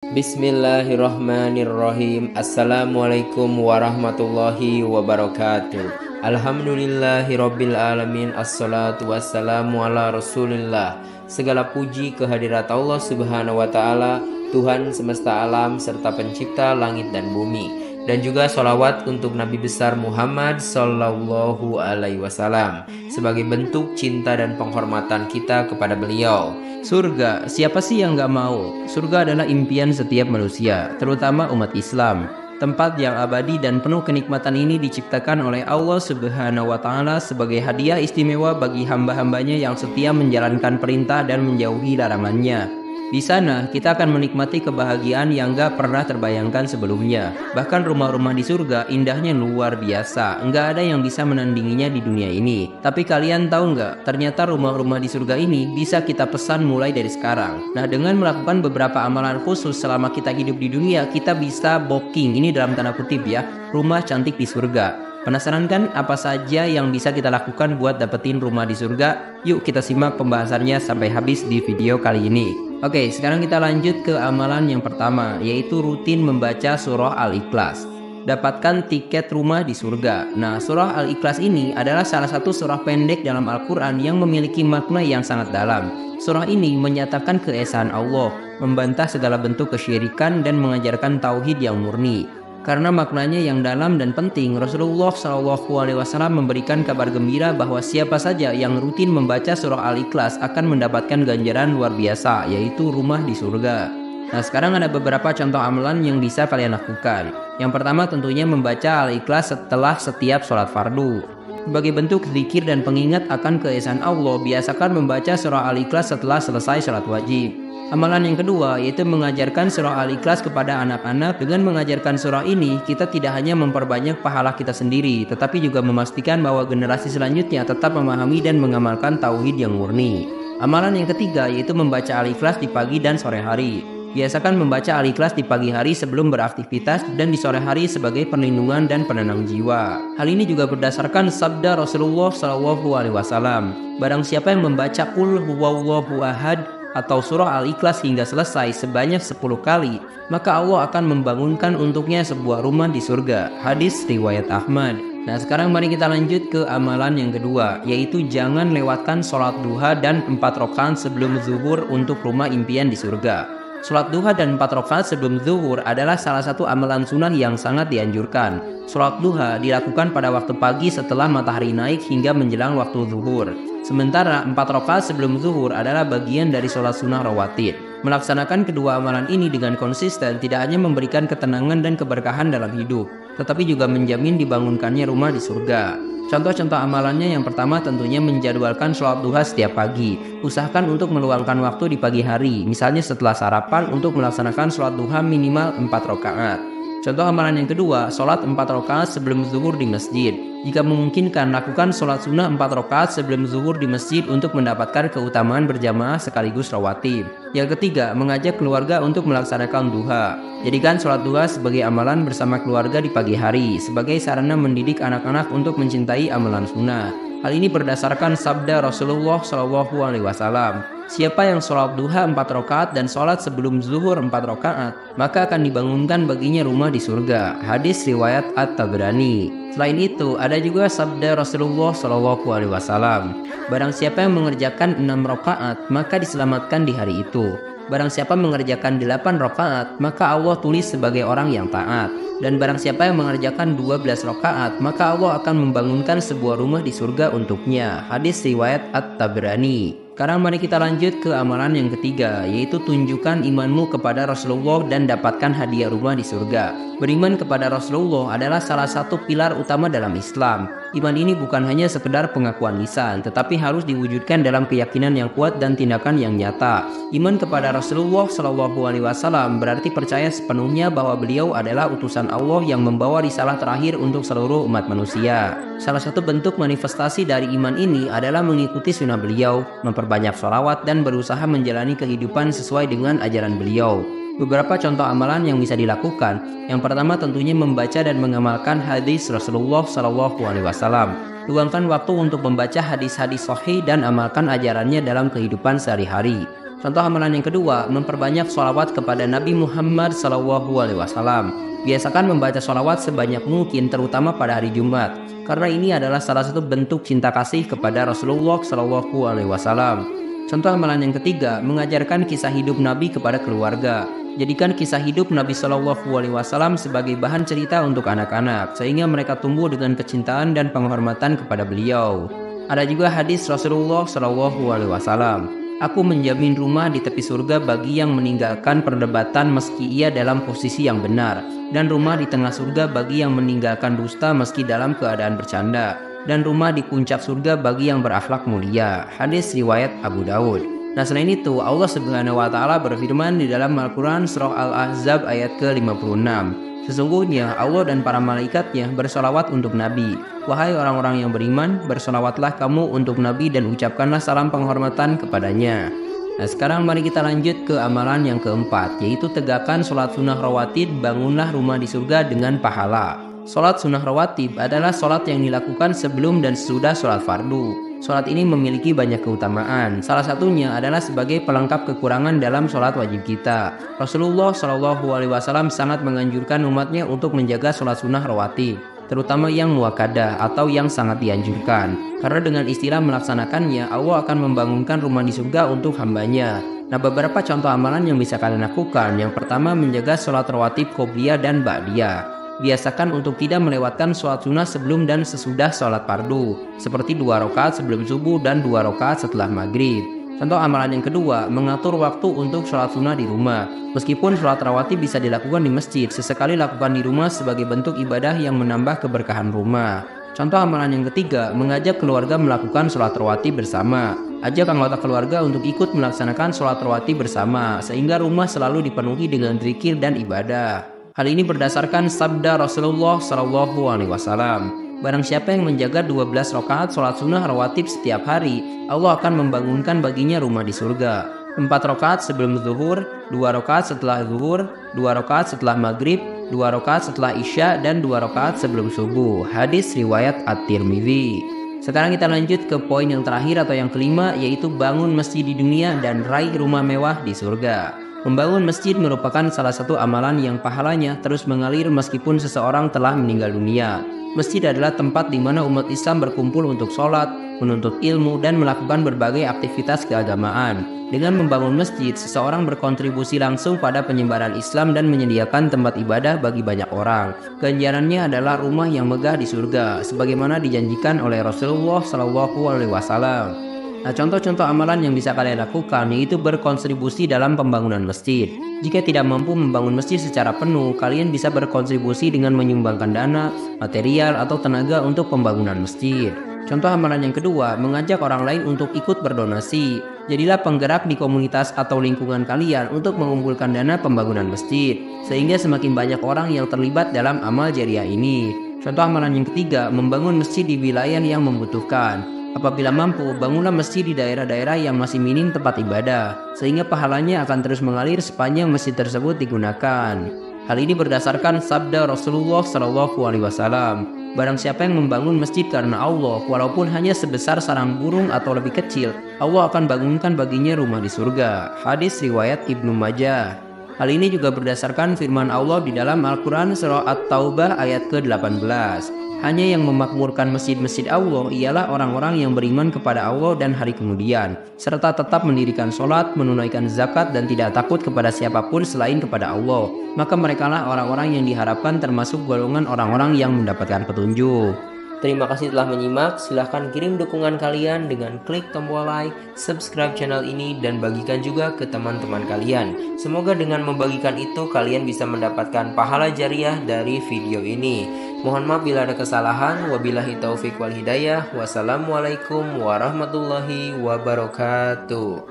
Bismillahirrahmanirrahim. Assalamualaikum warahmatullahi wabarakatuh. Alhamdulillahirabbil alamin. Assalatu wassalamu ala Rasulillah. Segala puji kehadirat Allah Subhanahu wa taala, Tuhan semesta alam serta pencipta langit dan bumi. Dan juga sholawat untuk Nabi besar Muhammad Sallallahu Alaihi Wasallam sebagai bentuk cinta dan penghormatan kita kepada beliau. Surga, siapa sih yang gak mau? Surga adalah impian setiap manusia, terutama umat Islam. Tempat yang abadi dan penuh kenikmatan ini diciptakan oleh Allah Subhanahu wa taala sebagai hadiah istimewa bagi hamba-hambanya yang setia menjalankan perintah dan menjauhi larangannya. Di sana kita akan menikmati kebahagiaan yang gak pernah terbayangkan sebelumnya. Bahkan rumah-rumah di surga indahnya luar biasa. Nggak ada yang bisa menandinginya di dunia ini. Tapi kalian tahu nggak? Ternyata rumah-rumah di surga ini bisa kita pesan mulai dari sekarang. Nah, dengan melakukan beberapa amalan khusus selama kita hidup di dunia, kita bisa booking, ini dalam tanda kutip ya, rumah cantik di surga. Penasaran kan apa saja yang bisa kita lakukan buat dapetin rumah di surga? Yuk kita simak pembahasannya sampai habis di video kali ini. Oke, sekarang kita lanjut ke amalan yang pertama, yaitu rutin membaca surah Al-Ikhlas. Dapatkan tiket rumah di surga. Nah, surah Al-Ikhlas ini adalah salah satu surah pendek dalam Al-Quran yang memiliki makna yang sangat dalam. Surah ini menyatakan keesaan Allah, membantah segala bentuk kesyirikan dan mengajarkan tauhid yang murni. Karena maknanya yang dalam dan penting, Rasulullah SAW memberikan kabar gembira bahwa siapa saja yang rutin membaca surah Al-Ikhlas akan mendapatkan ganjaran luar biasa, yaitu rumah di surga. Nah, sekarang ada beberapa contoh amalan yang bisa kalian lakukan. Yang pertama tentunya membaca Al-Ikhlas setelah setiap sholat fardu. Sebagai bentuk zikir dan pengingat akan keesaan Allah, biasakan membaca surah Al-Ikhlas setelah selesai sholat wajib. Amalan yang kedua yaitu mengajarkan surah Al-Ikhlas kepada anak-anak. Dengan mengajarkan surah ini, kita tidak hanya memperbanyak pahala kita sendiri, tetapi juga memastikan bahwa generasi selanjutnya tetap memahami dan mengamalkan tauhid yang murni. Amalan yang ketiga yaitu membaca Al-Ikhlas di pagi dan sore hari. Biasakan membaca Al-Ikhlas di pagi hari sebelum beraktivitas dan di sore hari sebagai perlindungan dan penenang jiwa. Hal ini juga berdasarkan sabda Rasulullah SAW. Barang siapa yang membaca Qul huwallahu ahad atau surah Al-Ikhlas hingga selesai sebanyak 10 kali, maka Allah akan membangunkan untuknya sebuah rumah di surga. Hadis riwayat Ahmad. Nah, sekarang mari kita lanjut ke amalan yang kedua, yaitu jangan lewatkan sholat duha dan 4 rakaat sebelum zuhur untuk rumah impian di surga. Sholat duha dan 4 rakaat sebelum zuhur adalah salah satu amalan sunnah yang sangat dianjurkan. Sholat duha dilakukan pada waktu pagi setelah matahari naik hingga menjelang waktu zuhur. Sementara 4 rakaat sebelum zuhur adalah bagian dari sholat sunnah rawatib. Melaksanakan kedua amalan ini dengan konsisten tidak hanya memberikan ketenangan dan keberkahan dalam hidup, tetapi juga menjamin dibangunkannya rumah di surga. Contoh-contoh amalannya yang pertama tentunya menjadwalkan sholat duha setiap pagi. Usahakan untuk meluangkan waktu di pagi hari, misalnya setelah sarapan untuk melaksanakan sholat duha minimal 4 rakaat. Contoh amalan yang kedua, sholat 4 rakaat sebelum zuhur di masjid. Jika memungkinkan, lakukan sholat sunnah 4 rakaat sebelum zuhur di masjid untuk mendapatkan keutamaan berjamaah sekaligus rawatib. Yang ketiga, mengajak keluarga untuk melaksanakan duha. Jadikan sholat duha sebagai amalan bersama keluarga di pagi hari, sebagai sarana mendidik anak-anak untuk mencintai amalan sunnah. Hal ini berdasarkan sabda Rasulullah SAW. Siapa yang sholat duha 4 rakaat dan sholat sebelum zuhur 4 rakaat, maka akan dibangunkan baginya rumah di surga. Hadis riwayat At-Tabrani. Selain itu, ada juga sabda Rasulullah SAW. Barang siapa yang mengerjakan 6 rakaat, maka diselamatkan di hari itu. Barang siapa mengerjakan 8 rakaat, maka Allah tulis sebagai orang yang taat. Dan barang siapa yang mengerjakan 12 rakaat, maka Allah akan membangunkan sebuah rumah di surga untuknya. Hadis riwayat At-Tabrani. Sekarang mari kita lanjut ke amalan yang ketiga, yaitu tunjukkan imanmu kepada Rasulullah dan dapatkan hadiah rumah di surga. Beriman kepada Rasulullah adalah salah satu pilar utama dalam Islam. Iman ini bukan hanya sekedar pengakuan lisan, tetapi harus diwujudkan dalam keyakinan yang kuat dan tindakan yang nyata. Iman kepada Rasulullah SAW berarti percaya sepenuhnya bahwa beliau adalah utusan Allah yang membawa risalah terakhir untuk seluruh umat manusia. Salah satu bentuk manifestasi dari iman ini adalah mengikuti sunnah beliau, memperbanyak sholawat dan berusaha menjalani kehidupan sesuai dengan ajaran beliau. Beberapa contoh amalan yang bisa dilakukan. Yang pertama tentunya membaca dan mengamalkan hadis Rasulullah SAW. Luangkan waktu untuk membaca hadis-hadis sahih dan amalkan ajarannya dalam kehidupan sehari-hari. Contoh amalan yang kedua, memperbanyak sholawat kepada Nabi Muhammad SAW. Biasakan membaca sholawat sebanyak mungkin, terutama pada hari Jumat, karena ini adalah salah satu bentuk cinta kasih kepada Rasulullah SAW. Contoh amalan yang ketiga, mengajarkan kisah hidup Nabi kepada keluarga. Jadikan kisah hidup Nabi SAW sebagai bahan cerita untuk anak-anak, sehingga mereka tumbuh dengan kecintaan dan penghormatan kepada beliau. Ada juga hadis Rasulullah SAW. Aku menjamin rumah di tepi surga bagi yang meninggalkan perdebatan meski ia dalam posisi yang benar, dan rumah di tengah surga bagi yang meninggalkan dusta meski dalam keadaan bercanda, dan rumah di puncak surga bagi yang berakhlak mulia. Hadis riwayat Abu Daud. Nah, selain itu, Allah Subhanahu wa Ta'ala berfirman di dalam Al-Quran Surah Al-Ahzab ayat ke-56. Sesungguhnya Allah dan para malaikatnya bersolawat untuk Nabi. Wahai orang-orang yang beriman, bersolawatlah kamu untuk Nabi dan ucapkanlah salam penghormatan kepadanya. Nah, sekarang mari kita lanjut ke amalan yang keempat, yaitu tegakkan sholat sunnah rawatib, bangunlah rumah di surga dengan pahala. Sholat sunnah rawatib adalah sholat yang dilakukan sebelum dan sesudah sholat fardu. Sholat ini memiliki banyak keutamaan. Salah satunya adalah sebagai pelengkap kekurangan dalam sholat wajib kita. Rasulullah SAW sangat menganjurkan umatnya untuk menjaga sholat sunnah rawatib, terutama yang muakkadah atau yang sangat dianjurkan. Karena dengan istilah melaksanakannya, Allah akan membangunkan rumah di surga untuk hambanya. Nah, beberapa contoh amalan yang bisa kalian lakukan. Yang pertama, menjaga sholat rawatib qobliyah dan ba'diyah. Biasakan untuk tidak melewatkan sholat sunnah sebelum dan sesudah sholat fardu, seperti 2 rakaat sebelum subuh dan 2 rakaat setelah maghrib. Contoh amalan yang kedua, mengatur waktu untuk sholat sunnah di rumah. Meskipun sholat rawatib bisa dilakukan di masjid, sesekali lakukan di rumah sebagai bentuk ibadah yang menambah keberkahan rumah. Contoh amalan yang ketiga, mengajak keluarga melakukan sholat rawatib bersama. Ajak anggota keluarga untuk ikut melaksanakan sholat rawatib bersama, sehingga rumah selalu dipenuhi dengan zikir dan ibadah. Hal ini berdasarkan sabda Rasulullah SAW. Barang siapa yang menjaga 12 rakaat sholat sunnah rawatib setiap hari, Allah akan membangunkan baginya rumah di surga. 4 rakaat sebelum zuhur, 2 rakaat setelah zuhur, 2 rakaat setelah maghrib, 2 rakaat setelah isya, dan 2 rakaat sebelum subuh. Hadis riwayat At-Tirmidzi. Sekarang kita lanjut ke poin yang terakhir atau yang kelima, yaitu bangun masjid di dunia dan raih rumah mewah di surga. Membangun masjid merupakan salah satu amalan yang pahalanya terus mengalir meskipun seseorang telah meninggal dunia. Masjid adalah tempat di mana umat Islam berkumpul untuk sholat, menuntut ilmu, dan melakukan berbagai aktivitas keagamaan. Dengan membangun masjid, seseorang berkontribusi langsung pada penyebaran Islam dan menyediakan tempat ibadah bagi banyak orang. Ganjarannya adalah rumah yang megah di surga, sebagaimana dijanjikan oleh Rasulullah SAW. Nah, contoh-contoh amalan yang bisa kalian lakukan yaitu berkontribusi dalam pembangunan masjid. Jika tidak mampu membangun masjid secara penuh, kalian bisa berkontribusi dengan menyumbangkan dana, material, atau tenaga untuk pembangunan masjid. Contoh amalan yang kedua, mengajak orang lain untuk ikut berdonasi. Jadilah penggerak di komunitas atau lingkungan kalian untuk mengumpulkan dana pembangunan masjid, sehingga semakin banyak orang yang terlibat dalam amal jariah ini. Contoh amalan yang ketiga, membangun masjid di wilayah yang membutuhkan. Apabila mampu, bangunlah masjid di daerah-daerah yang masih minim tempat ibadah, sehingga pahalanya akan terus mengalir sepanjang masjid tersebut digunakan. Hal ini berdasarkan sabda Rasulullah SAW. Barang siapa yang membangun masjid karena Allah, walaupun hanya sebesar sarang burung atau lebih kecil, Allah akan bangunkan baginya rumah di surga. Hadis riwayat Ibnu Majah. Hal ini juga berdasarkan firman Allah di dalam Al-Quran Surah At-Taubah ayat ke-18. Hanya yang memakmurkan masjid-masjid Allah ialah orang-orang yang beriman kepada Allah dan hari kemudian, serta tetap mendirikan sholat, menunaikan zakat, dan tidak takut kepada siapapun selain kepada Allah. Maka merekalah orang-orang yang diharapkan termasuk golongan orang-orang yang mendapatkan petunjuk. Terima kasih telah menyimak. Silahkan kirim dukungan kalian dengan klik tombol like, subscribe channel ini, dan bagikan juga ke teman-teman kalian. Semoga dengan membagikan itu kalian bisa mendapatkan pahala jariah dari video ini. Mohon maaf bila ada kesalahan. Wabillahi taufik wal hidayah. Wassalamualaikum warahmatullahi wabarakatuh.